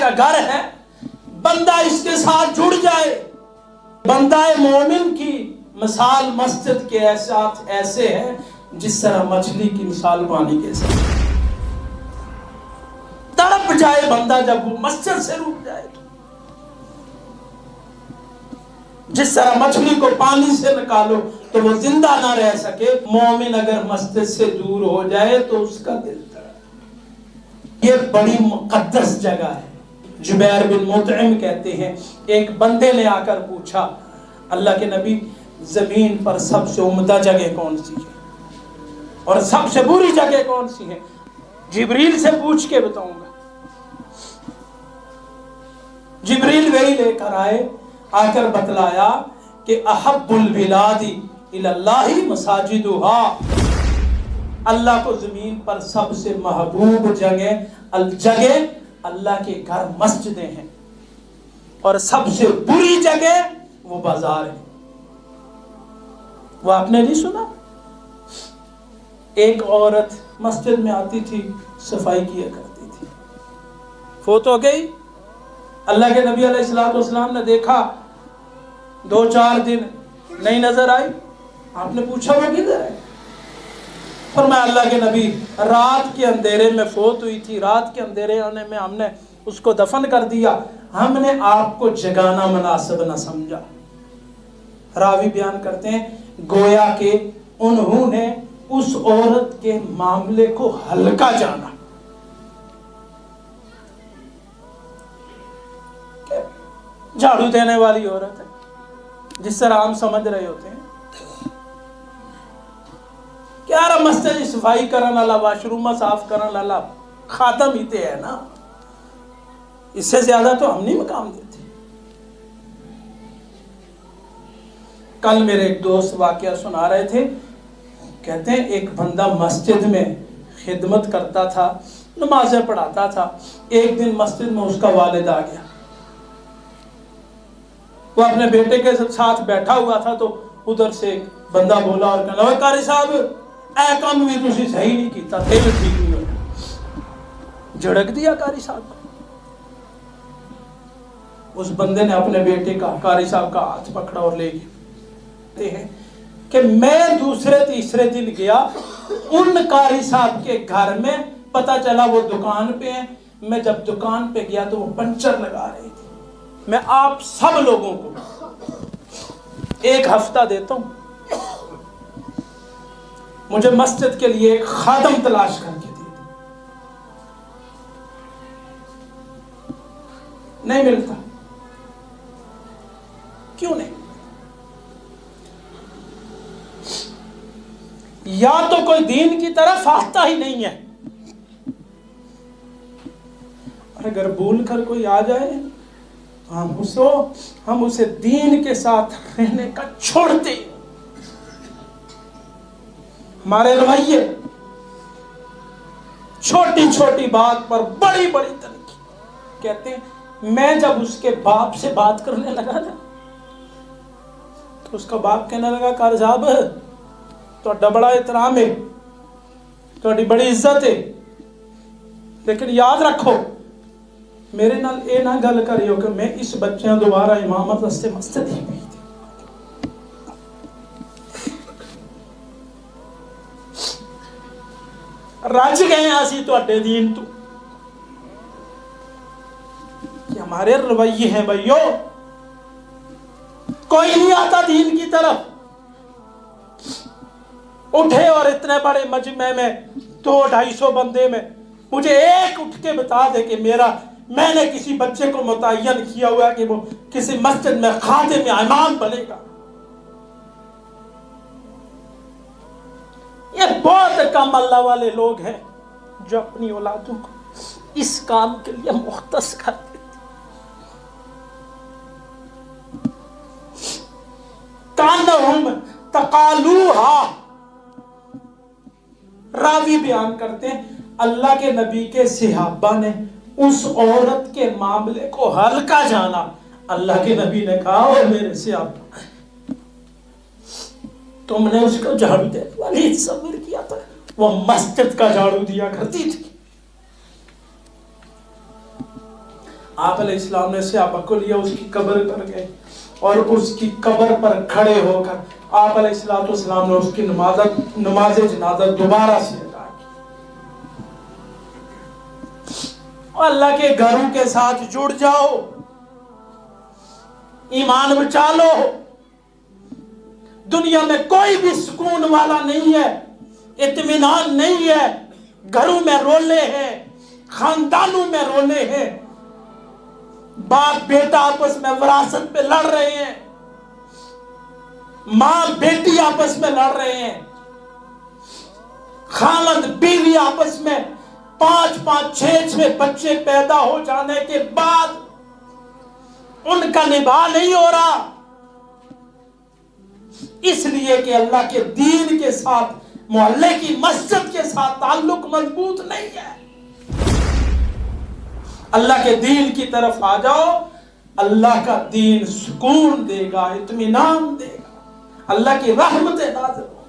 کا گھر ہے، بندہ اس کے ساتھ جڑ جائے۔ بندہ مومن کی مثال مسجد کے ساتھ ایسے ہے جس طرح مچھلی کی مثال پانی کے ساتھ۔ تڑپ جائے بندہ جب وہ مسجد سے رک جائے تو، جس طرح مچھلی کو پانی سے نکالو تو وہ زندہ نہ رہ سکے، مومن اگر مسجد سے دور ہو جائے تو اس کا دل تڑپ۔ یہ بڑی مقدس جگہ ہے۔ جبیر بن مطعم کہتے ہیں ایک بندے نے آ کر پوچھا اللہ کے نبی زمین پر سب سے عمدہ جگہ کون سی ہے اور سب سے بری جگہ کون سی ہے؟ جبریل سے پوچھ کے بتاؤں گا۔ جبریل وہی لے کر آئے، آ کر بتلایا کہ احب البلاد الی اللہ مساجدها، اللہ کو زمین پر سب سے محبوب جگہ اللہ کے گھر مسجدیں ہیں، اور سب سے بری جگہ وہ بازار ہے۔ وہ آپ نے نہیں سنا؟ ایک عورت مسجد میں آتی تھی، صفائی کیا کرتی تھی، فوت ہو گئی۔ اللہ کے نبی علیہ السلام نے دیکھا، 2-4 دن نہیں نظر آئی۔ آپ نے پوچھا وہ کدھر ہے؟ فرمایا اللہ کے نبی رات کے اندھیرے میں فوت ہوئی تھی، رات کے اندھیرے آنے میں ہم نے اس کو دفن کر دیا، ہم نے آپ کو جگانا مناسب نہ سمجھا۔ راوی بیان کرتے ہیں گویا کہ انہوں نے اس عورت کے معاملے کو ہلکا جانا، جھاڑو دینے والی عورت ہے جس طرح ہم سمجھ رہے ہوتے ہیں کہ یار مسجد کی صفائی کرن والا، واش روم صاف کرن والا خاتم ہی تے ہے نا، اس سے زیادہ تو ہم نہیں مقام دیتے۔ کل میرے ایک دوست واقعہ سنا رہے تھے، کہتے ہیں ایک بندہ مسجد میں خدمت کرتا تھا، نمازیں پڑھاتا تھا۔ ایک دن مسجد میں اس کا والد آ گیا، وہ اپنے بیٹے کے ساتھ بیٹھا ہوا تھا تو ادھر سے ایک بندہ بولا اور کہا لو قاری صاحب اے کام بھی تسی صحیح نہیں کیتا، تیل ٹھیک نہیں ہویا۔ جھڑک دیا قاری صاحب کو۔ اس بندے نے اپنے بیٹے کا، قاری صاحب کا ہاتھ پکڑا اور لے گیا۔ ہیں کہ میں دوسرے تیسرے دن گیا ان قاری صاحب کے گھر میں، پتہ چلا وہ دکان پہ ہیں۔ میں جب دکان پہ گیا تو وہ پنچر لگا رہی تھی۔ میں آپ سب لوگوں کو 1 ہفتہ دیتا ہوں، مجھے مسجد کے لیے ایک خادم تلاش کر کے دے دو۔ نہیں ملتا۔ کیوں نہیں؟ یا تو کوئی دین کی طرف آتا ہی نہیں ہے، اور اگر بھول کر کوئی آ جائے ہم اسے دین کے ساتھ رہنے کا چھوڑتے۔ ہمارے رویے چھوٹی چھوٹی بات پر بڑی بڑی تنقید۔ کہتے ہیں میں جب اس کے باپ سے بات کرنے لگا نا تو اس کا باپ کہنے لگا قاری صاحب تو بڑا احترام ہے، تھوڑی بڑی عزت ہے، لیکن یاد رکھو میرے نال اے نہ گل کریو کہ میں اس بچیاں دوبارہ امامت واسطے مسجد ہی بھی رج گئے اسی تواڈے دین تو، کہ ہمارے رویے ہیں بھائیو، کوئی نہیں آتا دین کی طرف۔ اٹھے اور اتنے بڑے مجمع میں 200-250 بندے میں مجھے ایک اٹھ کے بتا دے کہ میں نے کسی بچے کو متعین کیا ہوا کہ وہ کسی مسجد میں خادم یا امام بنے گا۔ یہ بہت کم اللہ والے لوگ ہیں جو اپنی اولادوں کو اس کام کے لیے مختص کر دیتے۔ کانہم تقالوہا، راوی بیان کرتے ہیں اللہ کے نبی کے صحابہ نے اس عورت کے معاملے کو ہلکا جانا۔ اللہ کے نبی نے کہا اور میرے صحابہ تم نے اس کو جھاڑو دے والی تصور کیا تھا، وہ مسجد کا جھاڑو دیا کرتی تھی۔ آپ علیہ السلام نے صحابہ کو لیا، اس کی قبر پر گئے اور اس کی قبر پر کھڑے ہو کر آپ علیہ السلام نے اس کی نماز جنازہ دوبارہ سے ادا کی۔ اور اللہ کے گھروں کے ساتھ جڑ جاؤ، ایمان بچا لو۔ دنیا میں کوئی بھی سکون والا نہیں ہے، اطمینان نہیں ہے۔ گھروں میں رولے ہیں، خاندانوں میں رولے ہیں، باپ بیٹا آپس میں وراثت پہ لڑ رہے ہیں، ماں بیٹی آپس میں لڑ رہے ہیں، خاوند بیوی آپس میں 5 6 بچے پیدا ہو جانے کے بعد ان کا نباہ نہیں ہو رہا، اس لیے کہ اللہ کے دین کے ساتھ، محلے کی مسجد کے ساتھ تعلق مضبوط نہیں ہے۔ اللہ کے دین کی طرف آ جاؤ، اللہ کا دین سکون دے گا، اطمینان دے گا، اللہ کی رحمت نازل ہو۔